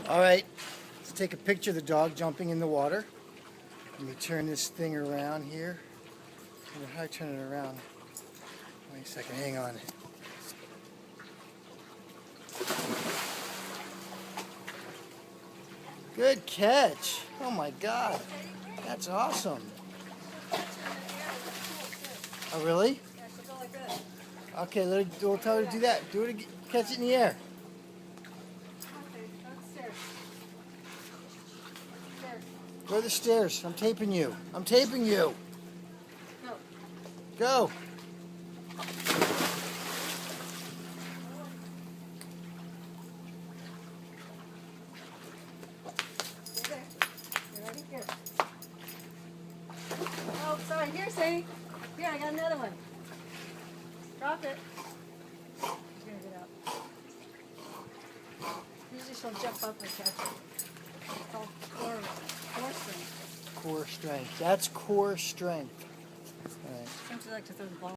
All right, let's take a picture of the dog jumping in the water. Let me turn this thing around here. I wonder how I turn it around. Wait a second, hang on. Good catch. Oh my God, that's awesome. Oh really? Okay, we'll tell her to do that. Do it again. Catch it in the air. Go to the stairs. I'm taping you. I'm taping you. Go. Oh, sorry. Here, Sadie. Here, I got another one. Drop it. She's gonna get up. Usually she'll jump up and catch it. It's called core strength. Core strength. That's core strength. All right. Sometimes I like to throw the ball.